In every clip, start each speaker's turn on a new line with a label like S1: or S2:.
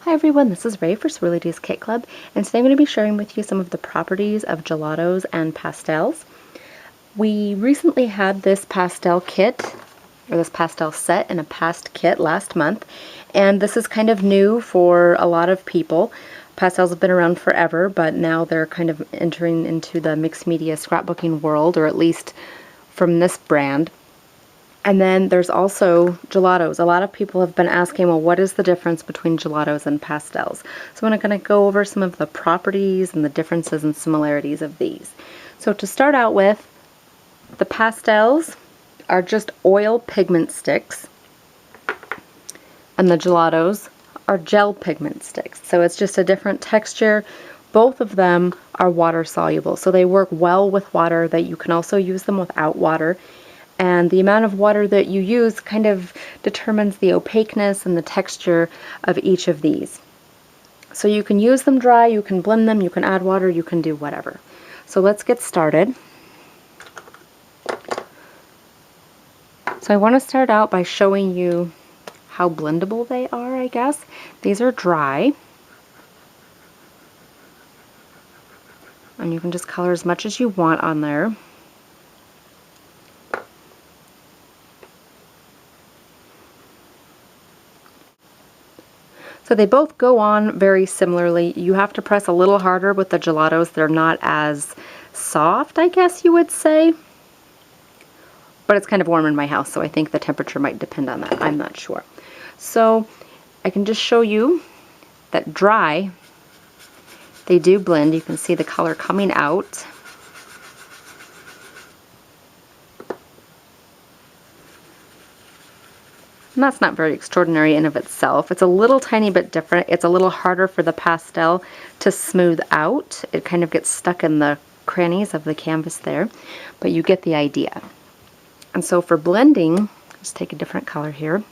S1: Hi everyone, this is Ray for Swirlydoos Kit Club, and today I'm going to be sharing with you some of the properties of gelatos and pastels. We recently had this pastel kit, or this pastel set in a past kit last month, and this is kind of new for a lot of people. Pastels have been around forever, but now they're kind of entering into the mixed media scrapbooking world, or at least from this brand. And then there's also gelatos. A lot of people have been asking, well, what is the difference between gelatos and pastels? So I'm going to go over some of the properties and the differences and similarities of these. So to start out with, the pastels are just oil pigment sticks, and the gelatos are gel pigment sticks. So it's just a different texture. Both of them are water soluble, so they work well with water. That you can also use them without water. And the amount of water that you use kind of determines the opaqueness and the texture of each of these. So you can use them dry, you can blend them, you can add water, you can do whatever. So let's get started. So I want to start out by showing you how blendable they are, I guess. These are dry. And you can just color as much as you want on there. So they both go on very similarly. You have to press a little harder with the gelatos. They're not as soft, I guess you would say. But it's kind of warm in my house, so I think the temperature might depend on that. I'm not sure. So I can just show you that dry, they do blend. You can see the color coming out. And that's not very extraordinary in of itself. It's a little tiny bit different. It's a little harder for the pastel to smooth out. It kind of gets stuck in the crannies of the canvas there, but you get the idea. And so for blending, just take a different color here. I'm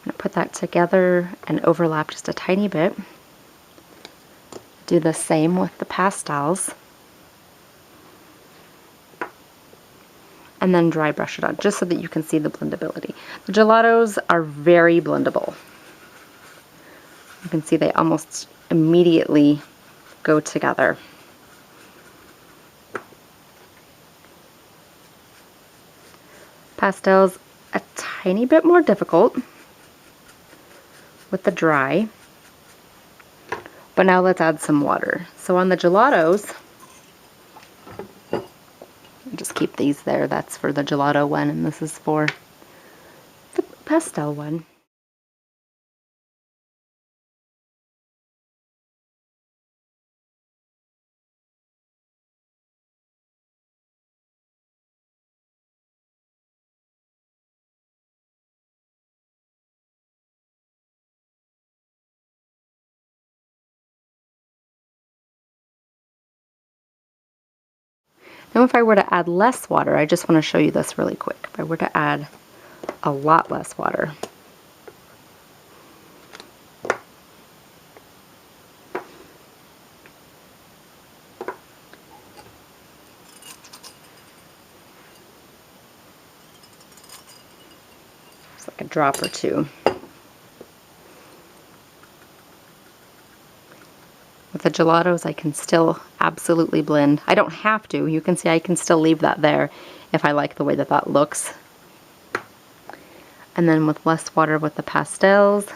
S1: going to put that together and overlap just a tiny bit. Do the same with the pastels. And then dry brush it on, just so that you can see the blendability. The gelatos are very blendable. You can see they almost immediately go together. Pastels, a tiny bit more difficult with the dry. But now let's add some water. So on the gelatos, just keep these there. That's for the gelato one, and this is for the pastel one. Now if I were to add less water, I just want to show you this really quick. If I were to add a lot less water, it's like a drop or two. With the gelatos, I can still absolutely blend. I don't have to. You can see I can still leave that there if I like the way that that looks. And then with less water with the pastels,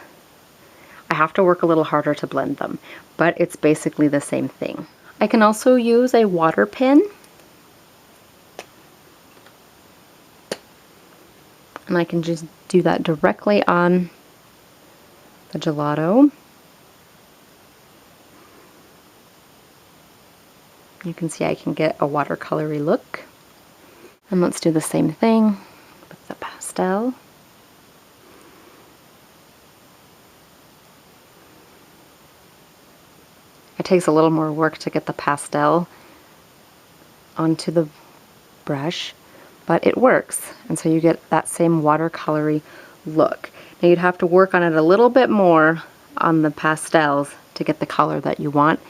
S1: I have to work a little harder to blend them, but it's basically the same thing. I can also use a water pen. And I can just do that directly on the gelato. You can see I can get a watercolory look. And let's do the same thing with the pastel. It takes a little more work to get the pastel onto the brush, but it works. And so you get that same watercolory look. Now you'd have to work on it a little bit more on the pastels to get the color that you want,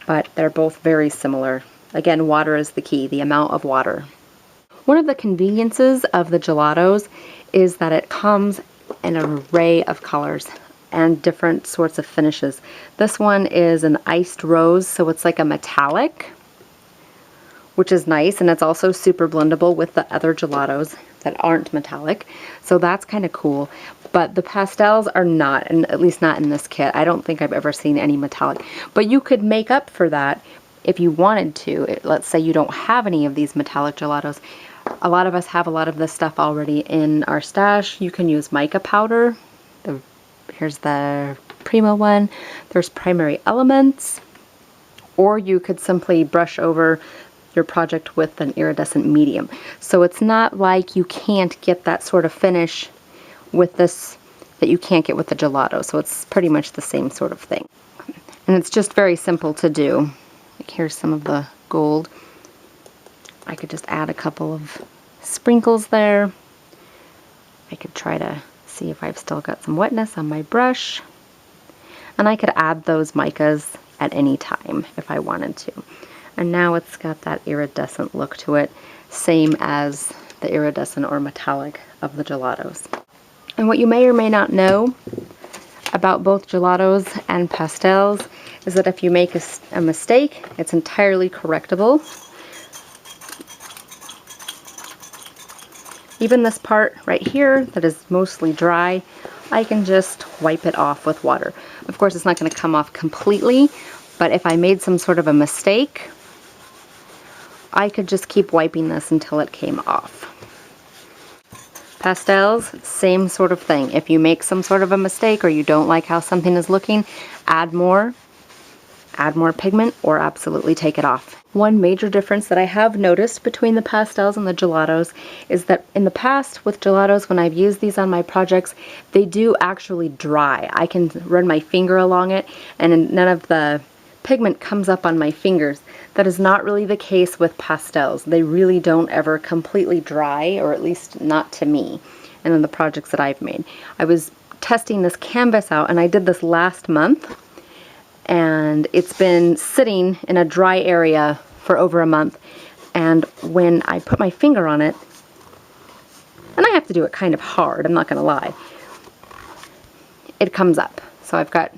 S1: but they're both very similar. Again, water is the key, the amount of water. One of the conveniences of the gelatos is that it comes in an array of colors. and different sorts of finishes. This one is an iced rose, so it's like a metallic, which is nice, and it's also super blendable with the other gelatos that aren't metallic, so that's kind of cool. But the pastels are not, and at least not in this kit. I don't think I've ever seen any metallic, but you could make up for that if you wanted to. Let's say you don't have any of these metallic gelatos. A lot of us have a lot of this stuff already in our stash. You can use mica powder. Here's the Primo one. There's Primary Elements, or you could simply brush over your project with an iridescent medium. So it's not like you can't get that sort of finish with this that you can't get with the gelato. So it's pretty much the same sort of thing. And it's just very simple to do. Like, here's some of the gold. I could just add a couple of sprinkles there. I could try to see if I've still got some wetness on my brush. And I could add those micas at any time if I wanted to. And now it's got that iridescent look to it, same as the iridescent or metallic of the gelatos. And what you may or may not know about both gelatos and pastels is that if you make a mistake, it's entirely correctable. Even this part right here that is mostly dry, I can just wipe it off with water. Of course, it's not going to come off completely, but if I made some sort of a mistake, I could just keep wiping this until it came off. Pastels, same sort of thing. If you make some sort of a mistake or you don't like how something is looking, add more pigment, or absolutely take it off. One major difference that I have noticed between the pastels and the gelatos is that in the past with gelatos, when I've used these on my projects, they do actually dry. I can run my finger along it and none of the pigment comes up on my fingers. That is not really the case with pastels. They really don't ever completely dry, or at least not to me, and in the projects that I've made. I was testing this canvas out, and I did this last month, and it's been sitting in a dry area for over a month, and when I put my finger on it, and I have to do it kind of hard, I'm not gonna lie, it comes up. So I've got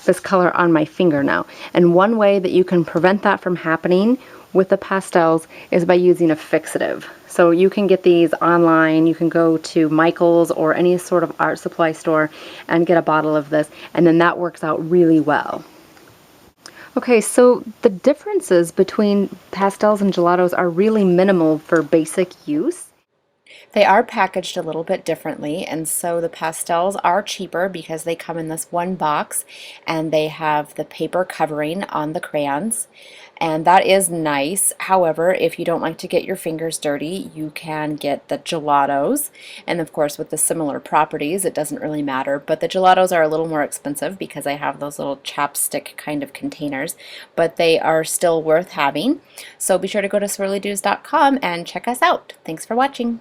S1: this color on my finger now. And one way that you can prevent that from happening with the pastels is by using a fixative. So you can get these online. You can go to Michael's or any sort of art supply store and get a bottle of this, and then that works out really well. Okay, so the differences between pastels and gelatos are really minimal for basic use. They are packaged a little bit differently, and so the pastels are cheaper because they come in this one box and they have the paper covering on the crayons, and that is nice. However, if you don't like to get your fingers dirty, you can get the gelatos, and of course with the similar properties it doesn't really matter, but the gelatos are a little more expensive because I have those little chapstick kind of containers, but they are still worth having. So be sure to go to swirlydoos.com and check us out. Thanks for watching.